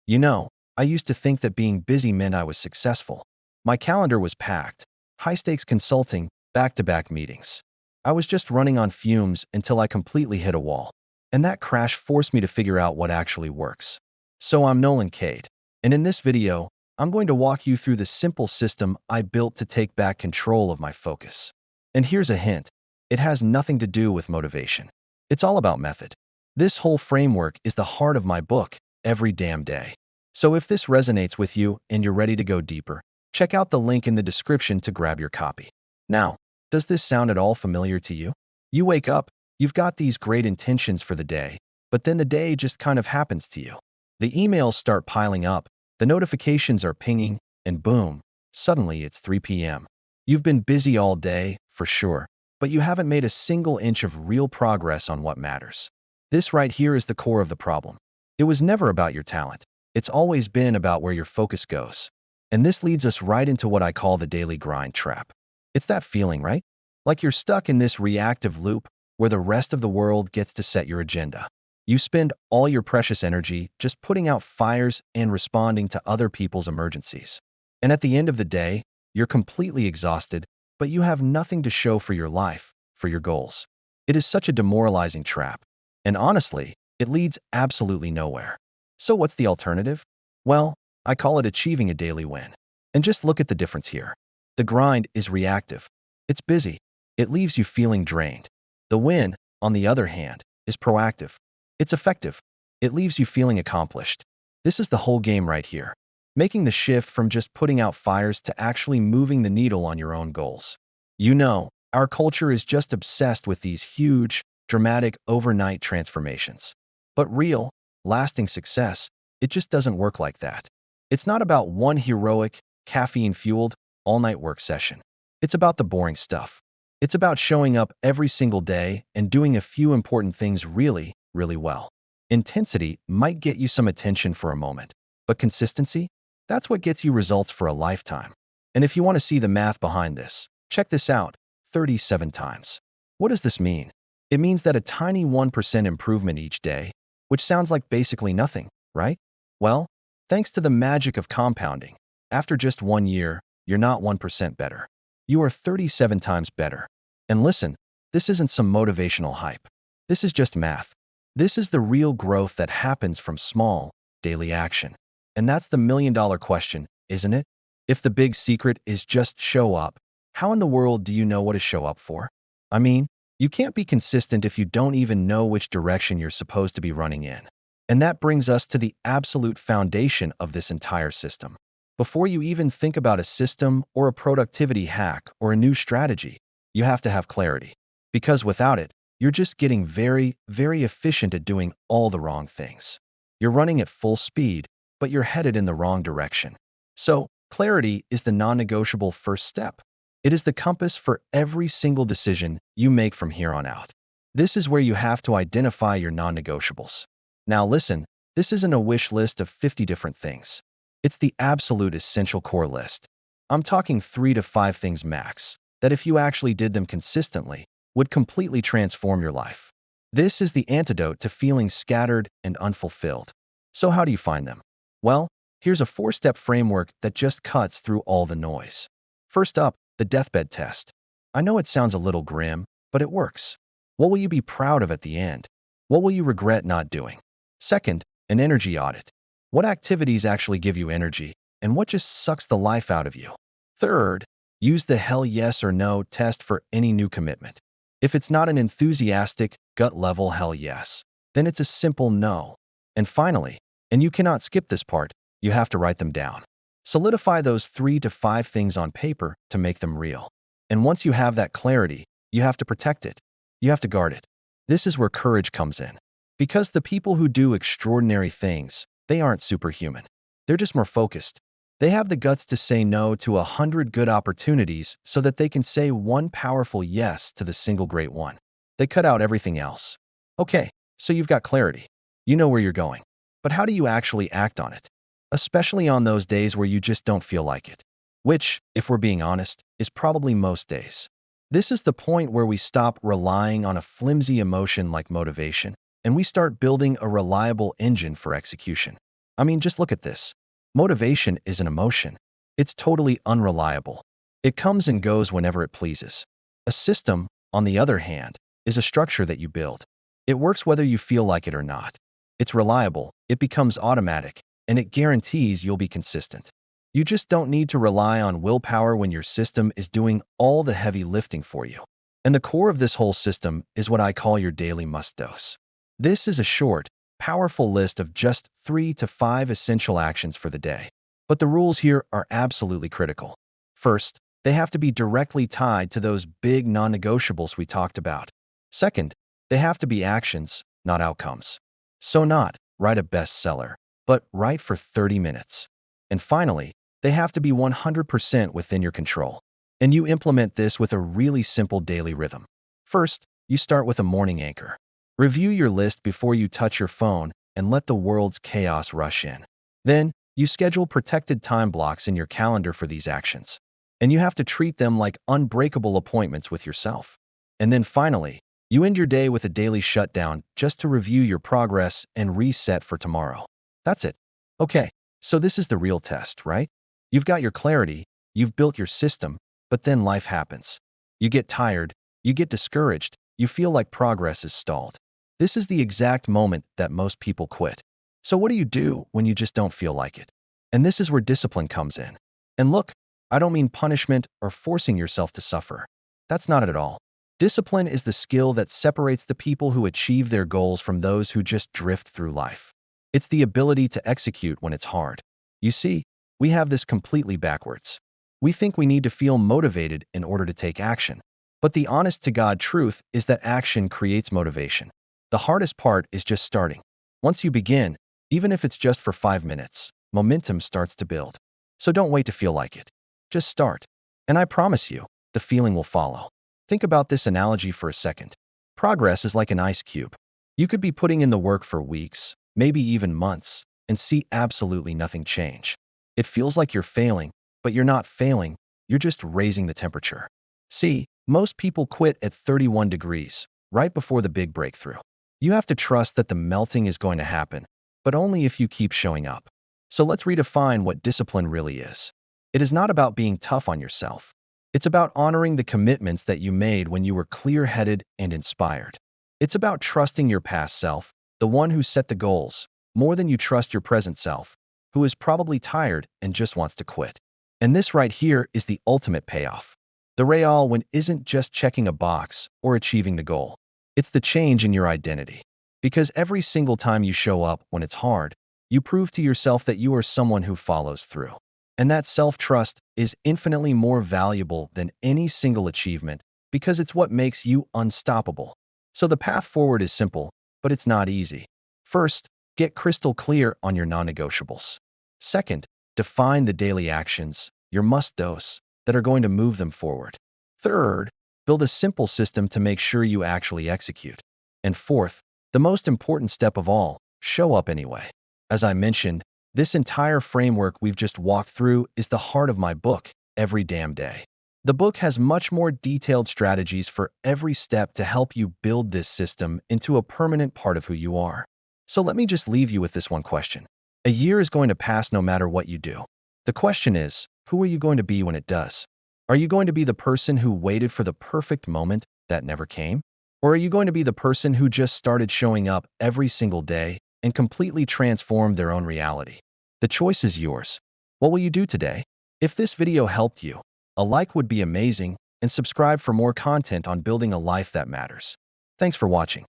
You know, I used to think that being busy meant I was successful. My calendar was packed, high-stakes consulting, back-to-back meetings. I was just running on fumes until I completely hit a wall. And that crash forced me to figure out what actually works. So I'm Nolan Kade, and in this video, I'm going to walk you through the simple system I built to take back control of my focus. And here's a hint. It has nothing to do with motivation. It's all about method. This whole framework is the heart of my book, Every Damn Day. So if this resonates with you and you're ready to go deeper, check out the link in the description to grab your copy. Now, does this sound at all familiar to you? You wake up, you've got these great intentions for the day, but then the day just kind of happens to you. The emails start piling up, the notifications are pinging, and boom, suddenly it's 3 p.m. You've been busy all day, for sure, but you haven't made a single inch of real progress on what matters. This right here is the core of the problem. It was never about your talent. It's always been about where your focus goes. And this leads us right into what I call the daily grind trap. It's that feeling, right? Like you're stuck in this reactive loop where the rest of the world gets to set your agenda. You spend all your precious energy just putting out fires and responding to other people's emergencies. And at the end of the day, you're completely exhausted, but you have nothing to show for your life, for your goals. It is such a demoralizing trap. And honestly, it leads absolutely nowhere. So what's the alternative? Well, I call it achieving a daily win. And just look at the difference here. The grind is reactive. It's busy. It leaves you feeling drained. The win, on the other hand, is proactive. It's effective. It leaves you feeling accomplished. This is the whole game right here. Making the shift from just putting out fires to actually moving the needle on your own goals. You know, our culture is just obsessed with these huge, dramatic, overnight transformations. But real, lasting success, it just doesn't work like that. It's not about one heroic, caffeine-fueled, all-night work session. It's about the boring stuff. It's about showing up every single day and doing a few important things really, really well. Intensity might get you some attention for a moment, but consistency? That's what gets you results for a lifetime. And if you want to see the math behind this, check this out, 37 times. What does this mean? It means that a tiny 1% improvement each day, which sounds like basically nothing, right? Well, thanks to the magic of compounding, after just 1 year, you're not 1% better. You are 37 times better. And listen, this isn't some motivational hype. This is just math. This is the real growth that happens from small, daily action. And that's the million-dollar question, isn't it? If the big secret is just show up, how in the world do you know what to show up for? I mean, you can't be consistent if you don't even know which direction you're supposed to be running in. And that brings us to the absolute foundation of this entire system. Before you even think about a system or a productivity hack or a new strategy, you have to have clarity. Because without it, you're just getting very, very efficient at doing all the wrong things. You're running at full speed, but you're headed in the wrong direction. So, clarity is the non-negotiable first step. It is the compass for every single decision you make from here on out. This is where you have to identify your non-negotiables. Now listen, this isn't a wish list of 50 different things. It's the absolute essential core list. I'm talking 3 to 5 things max, that if you actually did them consistently, would completely transform your life. This is the antidote to feeling scattered and unfulfilled. So how do you find them? Well, here's a 4-step framework that just cuts through all the noise. First up, the deathbed test. I know it sounds a little grim, but it works. What will you be proud of at the end? What will you regret not doing? Second, an energy audit. What activities actually give you energy, and what just sucks the life out of you? Third, use the hell yes or no test for any new commitment. If it's not an enthusiastic, gut-level hell yes, then it's a simple no. And finally, and you cannot skip this part, you have to write them down. Solidify those 3 to 5 things on paper to make them real. And once you have that clarity, you have to protect it. You have to guard it. This is where courage comes in. Because the people who do extraordinary things, they aren't superhuman. They're just more focused. They have the guts to say no to 100 good opportunities so that they can say one powerful yes to the single great one. They cut out everything else. Okay, so you've got clarity. You know where you're going. But how do you actually act on it? Especially on those days where you just don't feel like it. Which, if we're being honest, is probably most days. This is the point where we stop relying on a flimsy emotion like motivation, and we start building a reliable engine for execution. I mean, just look at this. Motivation is an emotion. It's totally unreliable. It comes and goes whenever it pleases. A system, on the other hand, is a structure that you build. It works whether you feel like it or not. It's reliable, it becomes automatic, and it guarantees you'll be consistent. You just don't need to rely on willpower when your system is doing all the heavy lifting for you. And the core of this whole system is what I call your daily must dose. This is a short, powerful list of just 3 to 5 essential actions for the day. But the rules here are absolutely critical. First, they have to be directly tied to those big non-negotiables we talked about. Second, they have to be actions, not outcomes. So not write a bestseller, but write for 30 minutes. And finally, they have to be 100% within your control. And you implement this with a really simple daily rhythm. First, you start with a morning anchor. Review your list before you touch your phone and let the world's chaos rush in. Then, you schedule protected time blocks in your calendar for these actions. And you have to treat them like unbreakable appointments with yourself. And then finally, you end your day with a daily shutdown just to review your progress and reset for tomorrow. That's it. Okay, so this is the real test, right? You've got your clarity, you've built your system, but then life happens. You get tired, you get discouraged, you feel like progress is stalled. This is the exact moment that most people quit. So what do you do when you just don't feel like it? And this is where discipline comes in. And look, I don't mean punishment or forcing yourself to suffer. That's not it at all. Discipline is the skill that separates the people who achieve their goals from those who just drift through life. It's the ability to execute when it's hard. You see, we have this completely backwards. We think we need to feel motivated in order to take action. But the honest-to-God truth is that action creates motivation. The hardest part is just starting. Once you begin, even if it's just for 5 minutes, momentum starts to build. So don't wait to feel like it. Just start. And I promise you, the feeling will follow. Think about this analogy for a second. Progress is like an ice cube. You could be putting in the work for weeks, maybe even months, and see absolutely nothing change. It feels like you're failing, but you're not failing, you're just raising the temperature. See, most people quit at 31 degrees, right before the big breakthrough. You have to trust that the melting is going to happen, but only if you keep showing up. So let's redefine what discipline really is. It is not about being tough on yourself. It's about honoring the commitments that you made when you were clear-headed and inspired. It's about trusting your past self, the one who set the goals, more than you trust your present self, who is probably tired and just wants to quit. And this right here is the ultimate payoff. The real win isn't just checking a box or achieving the goal. It's the change in your identity. Because every single time you show up when it's hard, you prove to yourself that you are someone who follows through. And that self-trust is infinitely more valuable than any single achievement because it's what makes you unstoppable. So the path forward is simple, but it's not easy. First, get crystal clear on your non-negotiables. Second, define the daily actions, your must-dos, that are going to move them forward. Third, build a simple system to make sure you actually execute. And fourth, the most important step of all, show up anyway. As I mentioned, this entire framework we've just walked through is the heart of my book, Every Damn Day. The book has much more detailed strategies for every step to help you build this system into a permanent part of who you are. So let me just leave you with this one question. A year is going to pass no matter what you do. The question is, who are you going to be when it does? Are you going to be the person who waited for the perfect moment that never came? Or are you going to be the person who just started showing up every single day and completely transformed their own reality? The choice is yours. What will you do today? If this video helped you, a like would be amazing, and subscribe for more content on building a life that matters. Thanks for watching.